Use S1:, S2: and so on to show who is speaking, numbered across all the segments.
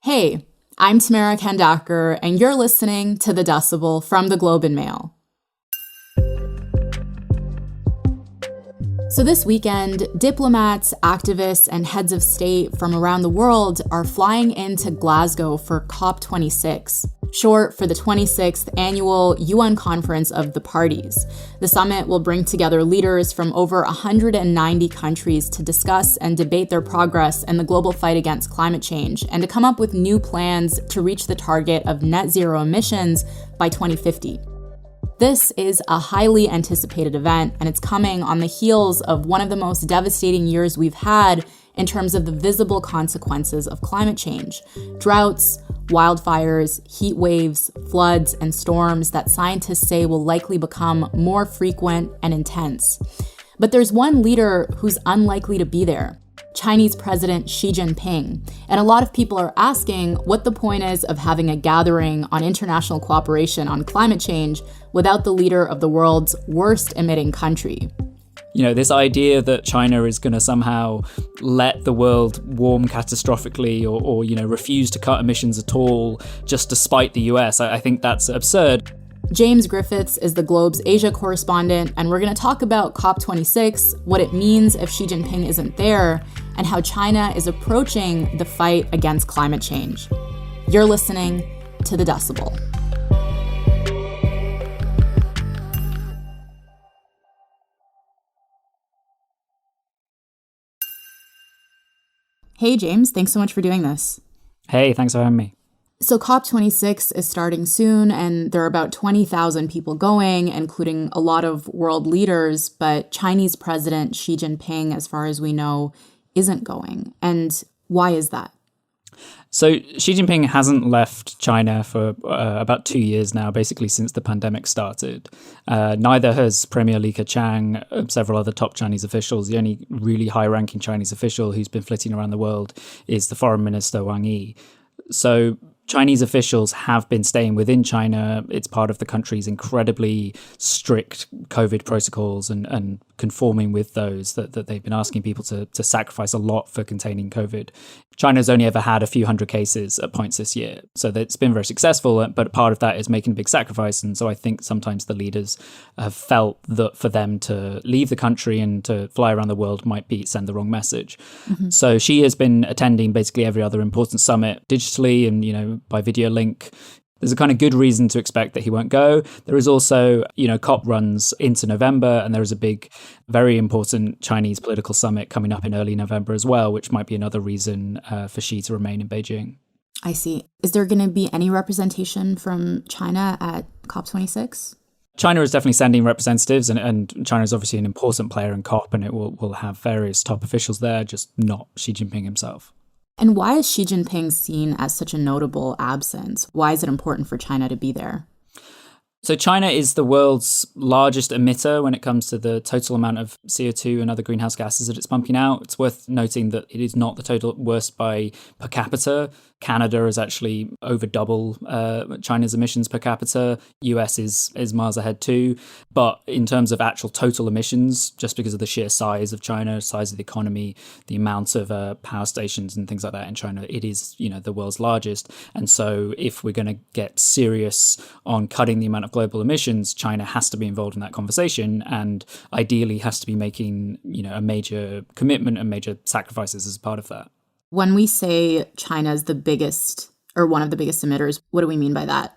S1: Hey, I'm Tamara Kandaker, and you're listening to The Decibel from the Globe and Mail. So this weekend, diplomats, activists, and heads of state from around the world are flying into Glasgow for COP26, short for the 26th annual UN Conference of the Parties. The summit will bring together leaders from over 190 countries to discuss and debate their progress in the global fight against climate change and to come up with new plans to reach the target of net zero emissions by 2050. This is a highly anticipated event, and it's coming on the heels of one of the most devastating years we've had in terms of the visible consequences of climate change. Droughts, wildfires, heat waves, floods, and storms that scientists say will likely become more frequent and intense. But there's one leader who's unlikely to be there: Chinese President Xi Jinping. And a lot of people are asking what the point is of having a gathering on international cooperation on climate change without the leader of the world's worst emitting country.
S2: You know, this idea that China is going to somehow let the world warm catastrophically or refuse to cut emissions at all just despite the US, I think that's absurd.
S1: James Griffiths is the Globe's Asia correspondent, and we're going to talk about COP26, what it means if Xi Jinping isn't there, and how China is approaching the fight against climate change. You're listening to The Decibel. Hey, James, thanks so much for doing this.
S2: Hey, thanks for having me.
S1: So COP26 is starting soon, and there are about 20,000 people going, including a lot of world leaders, but Chinese President Xi Jinping, as far as we know, isn't going. And why is that?
S2: So Xi Jinping hasn't left China for about 2 years now, basically since the pandemic started. Neither has Premier Li Keqiang, several other top Chinese officials. The only really high-ranking Chinese official who's been flitting around the world is the Foreign Minister Wang Yi. So Chinese officials have been staying within China. It's part of the country's incredibly strict COVID protocols and conforming with those that they've been asking people to sacrifice a lot for containing COVID. China's only ever had a few hundred cases at points this year. So it's been very successful, but part of that is making a big sacrifice. And so I think sometimes the leaders have felt that for them to leave the country and to fly around the world might send the wrong message. Mm-hmm. So Xi has been attending basically every other important summit digitally and, by video link. There's a kind of good reason to expect that he won't go. There is also, COP runs into November, and there is a big, very important Chinese political summit coming up in early November as well, which might be another reason for Xi to remain in Beijing.
S1: I see. Is there going to be any representation from China at COP26?
S2: China is definitely sending representatives, and China is obviously an important player in COP, and it will have various top officials there, just not Xi Jinping himself.
S1: And why is Xi Jinping seen as such a notable absence? Why is it important for China to be there?
S2: So China is the world's largest emitter when it comes to the total amount of CO2 and other greenhouse gases that it's pumping out. It's worth noting that it is not the total worst by per capita. Canada is actually over double China's emissions per capita. US is miles ahead too. But in terms of actual total emissions, just because of the sheer size of China, size of the economy, the amount of power stations and things like that in China, it is, the world's largest. And so if we're going to get serious on cutting the amount of global emissions, China has to be involved in that conversation and ideally has to be making, a major commitment and major sacrifices as part of that.
S1: When we say China is the biggest or one of the biggest emitters, what do we mean by that?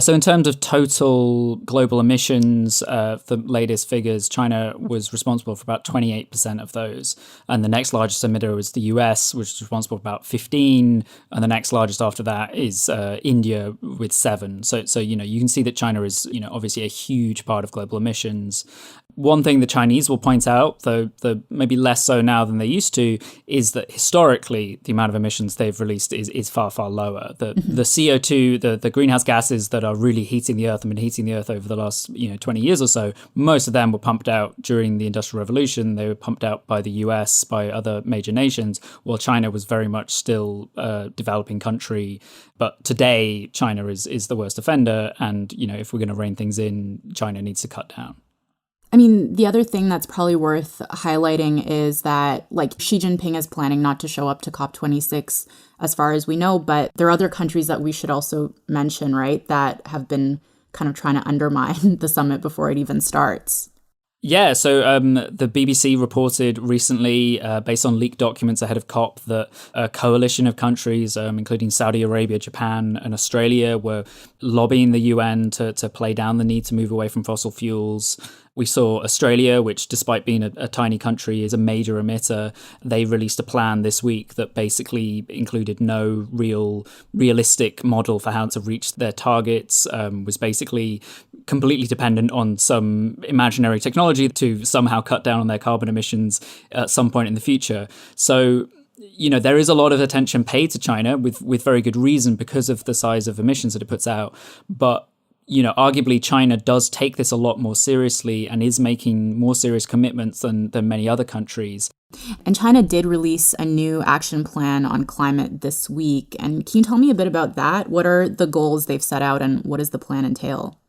S2: So in terms of total global emissions, the latest figures, China was responsible for about 28% of those. And the next largest emitter was the US, which is responsible for about 15%. And the next largest after that is India with 7%. So you can see that China is, obviously a huge part of global emissions. One thing the Chinese will point out, though maybe less so now than they used to, is that historically the amount of emissions they've released is far, far lower. The CO2, the greenhouse gases that are really heating the Earth and been heating the Earth over the last 20 years or so, most of them were pumped out during the Industrial Revolution. They were pumped out by the US, by other major nations, while China was very much still a developing country. But today, China is the worst offender. And, if we're going to rein things in, China needs to cut down.
S1: I mean, the other thing that's probably worth highlighting is that, like, Xi Jinping is planning not to show up to COP26 as far as we know, but there are other countries that we should also mention, right, that have been kind of trying to undermine the summit before it even starts.
S2: Yeah, so the BBC reported recently, based on leaked documents ahead of COP, that a coalition of countries, including Saudi Arabia, Japan, and Australia, were lobbying the UN to play down the need to move away from fossil fuels. We saw Australia, which despite being a tiny country is a major emitter. They released a plan this week that basically included no realistic model for how to reach their targets, was basically completely dependent on some imaginary technology to somehow cut down on their carbon emissions at some point in the future. So, you know, there is a lot of attention paid to China with very good reason because of the size of emissions that it puts out. But you know, arguably China does take this a lot more seriously and is making more serious commitments than many other countries.
S1: And China did release a new action plan on climate this week. And can you tell me a bit about that? What are the goals they've set out and what does the plan entail?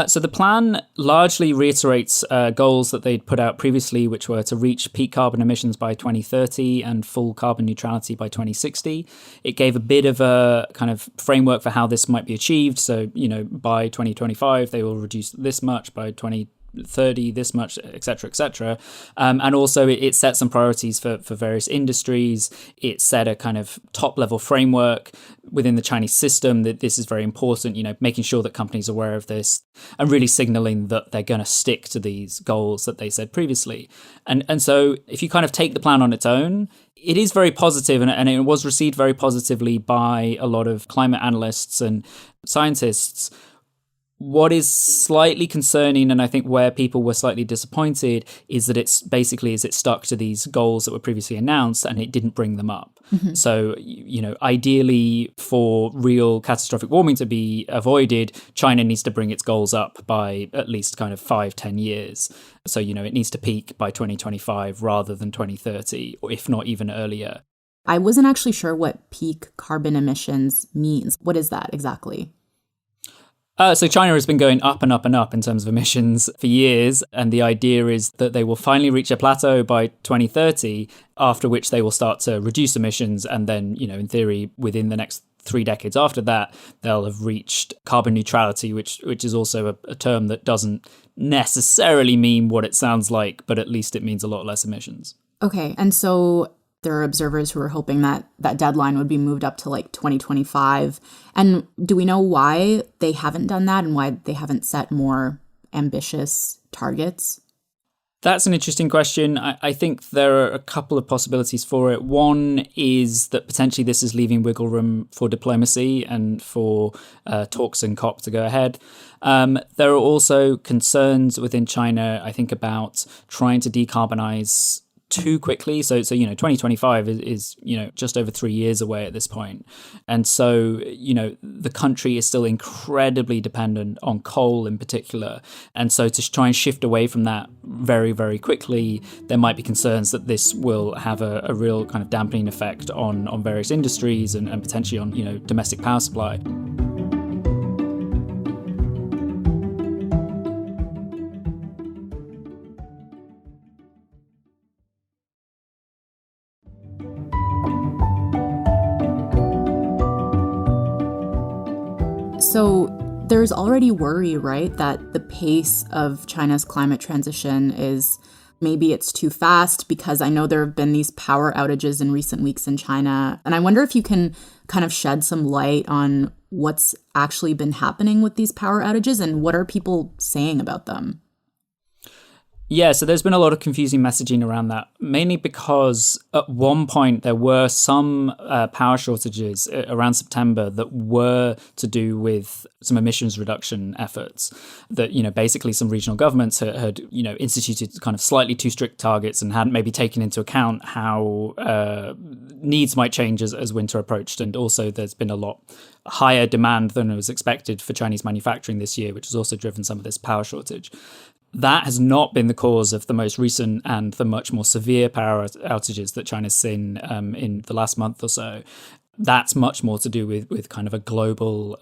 S2: So the plan largely reiterates goals that they'd put out previously, which were to reach peak carbon emissions by 2030 and full carbon neutrality by 2060. It gave a bit of a kind of framework for how this might be achieved. So, you know, by 2025, they will reduce this much, by 2030 this much, et cetera, and also it set some priorities for various industries. It set a kind of top level framework within the Chinese system that this is very important, you know, making sure that companies are aware of this and really signaling that they're going to stick to these goals that they said previously. And so if you kind of take the plan on its own, it is very positive, and it was received very positively by a lot of climate analysts and scientists. What is slightly concerning, and I think where people were slightly disappointed, is that it stuck to these goals that were previously announced and it didn't bring them up. Mm-hmm. So, you know, ideally for real catastrophic warming to be avoided, China needs to bring its goals up by at least kind of 5-10 years. So, you know, it needs to peak by 2025 rather than 2030, or if not even earlier.
S1: I wasn't actually sure what peak carbon emissions means. What is that exactly?
S2: So China has been going up and up and up in terms of emissions for years. And the idea is that they will finally reach a plateau by 2030, after which they will start to reduce emissions. And then, you know, in theory, within the next 3 decades after that, they'll have reached carbon neutrality, which is also a term that doesn't necessarily mean what it sounds like, but at least it means a lot less emissions.
S1: Okay. And so there are observers who are hoping that that deadline would be moved up to like 2025. And do we know why they haven't done that and why they haven't set more ambitious targets?
S2: That's an interesting question. I think there are a couple of possibilities for it. One is that potentially this is leaving wiggle room for diplomacy and for talks in COP to go ahead. There are also concerns within China, I think, about trying to decarbonize too quickly. So you know, 2025 is you know, just over 3 years away at this point. And so, you know, the country is still incredibly dependent on coal in particular. And so to try and shift away from that very, very quickly, there might be concerns that this will have a real kind of dampening effect on various industries and potentially on, you know, domestic power supply.
S1: So there's already worry, right, that the pace of China's climate transition is maybe it's too fast, because I know there have been these power outages in recent weeks in China. And I wonder if you can kind of shed some light on what's actually been happening with these power outages and what are people saying about them?
S2: Yeah, so there's been a lot of confusing messaging around that, mainly because at one point there were some power shortages around September that were to do with some emissions reduction efforts that, you know, basically some regional governments had you know, instituted kind of slightly too strict targets and hadn't maybe taken into account how needs might change as winter approached. And also there's been a lot higher demand than was expected for Chinese manufacturing this year, which has also driven some of this power shortage. That has not been the cause of the most recent and the much more severe power outages that China's seen in the last month or so. That's much more to do with kind of a global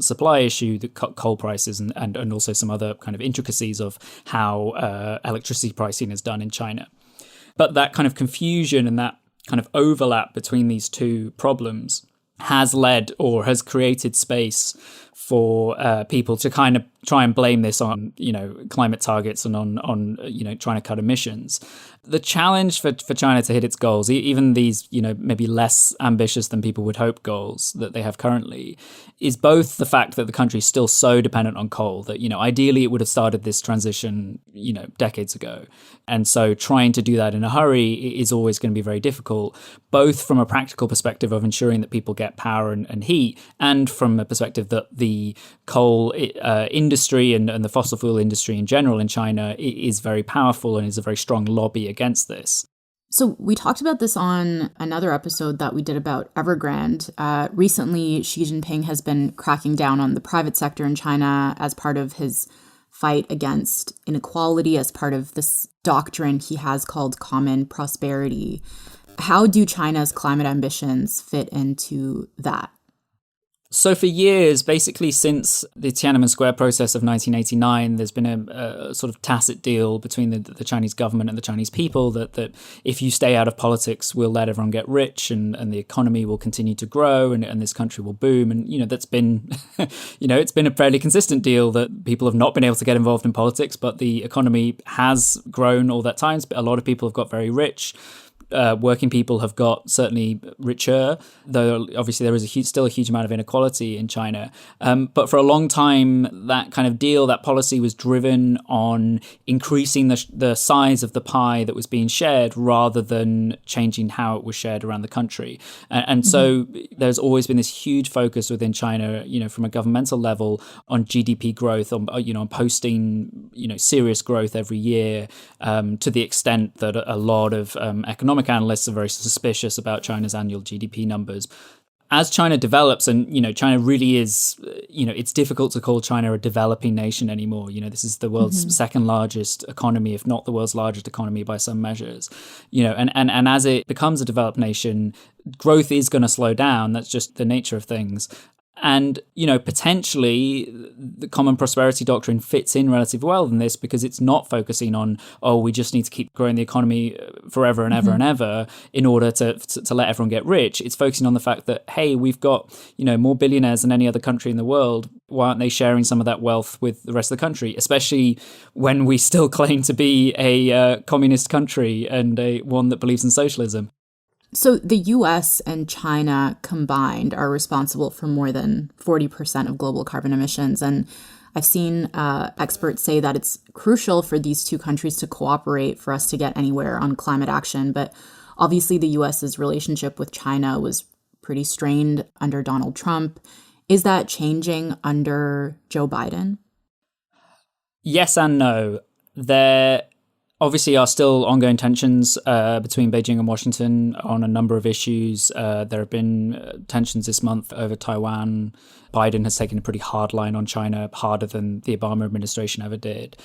S2: supply issue, the coal prices and also some other kind of intricacies of how electricity pricing is done in China. But that kind of confusion and that kind of overlap between these two problems has led or has created space for people to kind of try and blame this on, climate targets and on trying to cut emissions. The challenge for China to hit its goals, even these, maybe less ambitious than people would hope goals that they have currently, is both the fact that the country is still so dependent on coal that, ideally it would have started this transition, decades ago. And so trying to do that in a hurry is always going to be very difficult, both from a practical perspective of ensuring that people get power and heat, and from a perspective that the coal industry and the fossil fuel industry in general in China is very powerful and is a very strong lobby against this.
S1: So we talked about this on another episode that we did about Evergrande. Recently, Xi Jinping has been cracking down on the private sector in China as part of his fight against inequality, as part of this doctrine he has called common prosperity. How do China's climate ambitions fit into that?
S2: So for years, basically since the Tiananmen Square process of 1989, there's been a sort of tacit deal between the Chinese government and the Chinese people that if you stay out of politics, we'll let everyone get rich and the economy will continue to grow and this country will boom. And, that's been, it's been a fairly consistent deal that people have not been able to get involved in politics, but the economy has grown all that time. A lot of people have got very rich. Working people have got certainly richer, though obviously there is still a huge amount of inequality in China. But for a long time, that kind of deal, that policy was driven on increasing the size of the pie that was being shared rather than changing how it was shared around the country. And so there's always been this huge focus within China, from a governmental level on GDP growth, on posting, serious growth every year, to the extent that a lot of economic analysts are very suspicious about China's annual GDP numbers. As China develops, and China really is, it's difficult to call China a developing nation anymore. This is the world's second largest economy, if not the world's largest economy by some measures. And as it becomes a developed nation, growth is going to slow down. That's just the nature of things. And, potentially the common prosperity doctrine fits in relatively well in this because it's not focusing on, we just need to keep growing the economy forever and ever and ever in order to let everyone get rich. It's focusing on the fact that, hey, we've got, more billionaires than any other country in the world. Why aren't they sharing some of that wealth with the rest of the country, especially when we still claim to be a communist country and one that believes in socialism?
S1: So the US and China combined are responsible for more than 40% of global carbon emissions. And I've seen experts say that it's crucial for these two countries to cooperate for us to get anywhere on climate action. But obviously the US's relationship with China was pretty strained under Donald Trump. Is that changing under Joe Biden? Yes and no. There obviously are still ongoing tensions between Beijing and Washington on a number of issues. There have been tensions this month over Taiwan. Biden has taken a pretty hard line on China, harder than the Obama administration ever did.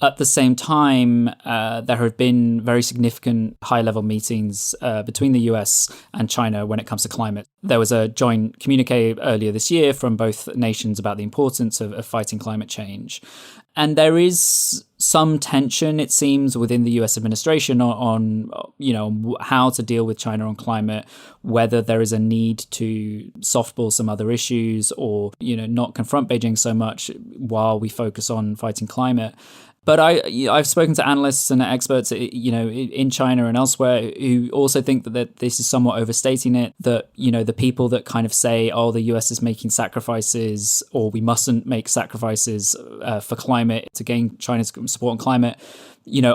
S1: At the same time, there have been very significant high-level meetings between the US and China when it comes to climate. There was a joint communique earlier this year from both nations about the importance of fighting climate change. And there is some tension, it seems, within the US administration on how to deal with China on climate, whether there is a need to softball some other issues or, not confront Beijing so much while we focus on fighting climate. But I've spoken to analysts and experts, in China and elsewhere who also think that this is somewhat overstating it, that, the people that kind of say, the US is making sacrifices or we mustn't make sacrifices for climate to gain China's support on climate,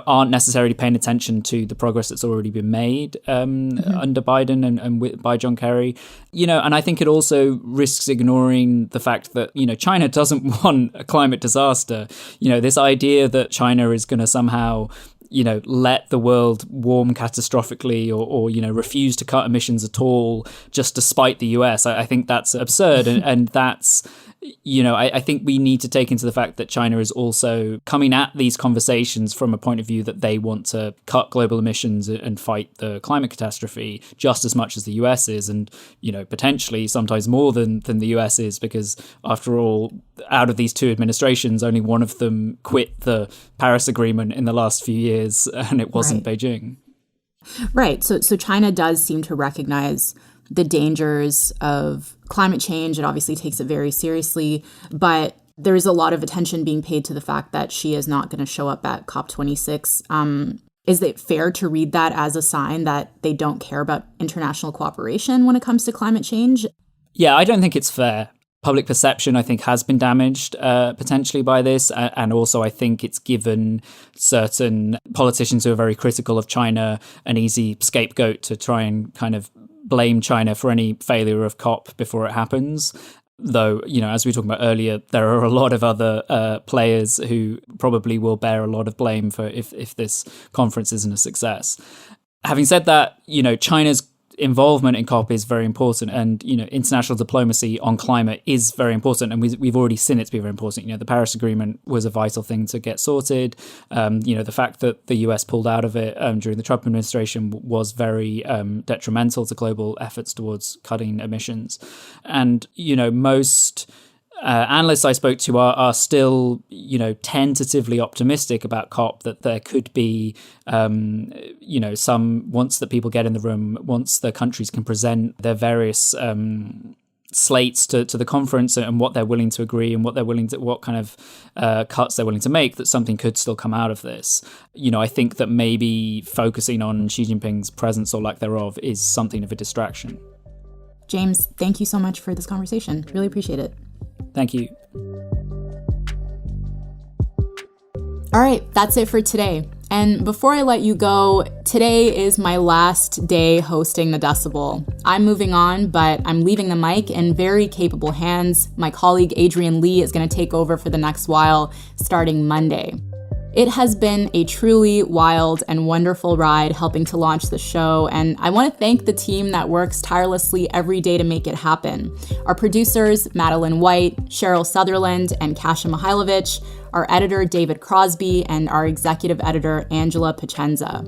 S1: aren't necessarily paying attention to the progress that's already been made under Biden and by John Kerry. And I think it also risks ignoring the fact that, China doesn't want a climate disaster. This idea that China is going to somehow
S2: let the world warm catastrophically or refuse to cut emissions at all just to spite the US. I think that's absurd. And that's, I think we need to take into the fact that China is also coming at these conversations from a point of view that they want to cut global emissions and fight the climate catastrophe just as much as the US is, and, potentially sometimes more than the US is, because after all, out of these two administrations, only one of them quit the Paris Agreement in the last few years, and it wasn't Beijing.
S1: Right. So China does seem to recognize the dangers of climate change. It obviously takes it very seriously, but there's a lot of attention being paid to the fact that Xi is not going to show up at COP26. Is it fair to read that as a sign that they don't care about international cooperation when it comes to climate change?
S2: Yeah, I don't think it's fair. Public perception, I think, has been damaged potentially by this. And also, I think it's given certain politicians who are very critical of China an easy scapegoat to try and kind of blame China for any failure of COP before it happens. Though, as we were talking about earlier, there are a lot of other players who probably will bear a lot of blame for if this conference isn't a success. Having said that, China's involvement in COP is very important, and international diplomacy on climate is very important, and we've already seen it to be very important. The Paris Agreement was a vital thing to get sorted. The fact that the US pulled out of it during the Trump administration was very detrimental to global efforts towards cutting emissions. And most analysts I spoke to are still, tentatively optimistic about COP, that there could be, once the people get in the room, once the countries can present their various slates to the conference and what they're willing to agree and what kind of cuts they're willing to make, that something could still come out of this. I think that maybe focusing on Xi Jinping's presence or lack thereof is something of a distraction.
S1: James, thank you so much for this conversation. Really appreciate it.
S2: Thank you.
S1: All right, that's it for today. And before I let you go, today is my last day hosting the Decibel. I'm moving on, but I'm leaving the mic in very capable hands. My colleague Adrian Lee is going to take over for the next while, starting Monday. It has been a truly wild and wonderful ride helping to launch the show, and I want to thank the team that works tirelessly every day to make it happen. Our producers, Madeline White, Cheryl Sutherland, and Kasia Mihailovich, our editor, David Crosby, and our executive editor, Angela Pacenza.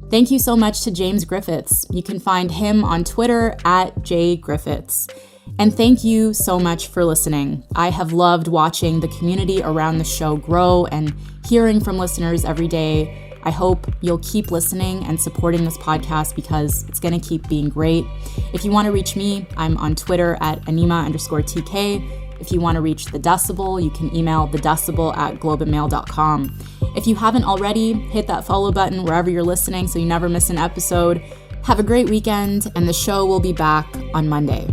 S1: Thank you so much to James Griffiths. You can find him on Twitter @JGriffiths. And thank you so much for listening. I have loved watching the community around the show grow and hearing from listeners every day. I hope you'll keep listening and supporting this podcast because it's going to keep being great. If you want to reach me, I'm on Twitter @Anima_TK. If you want to reach The Decibel, you can email thedecibel@globeandmail.com. If you haven't already, hit that follow button wherever you're listening so you never miss an episode. Have a great weekend, and the show will be back on Monday.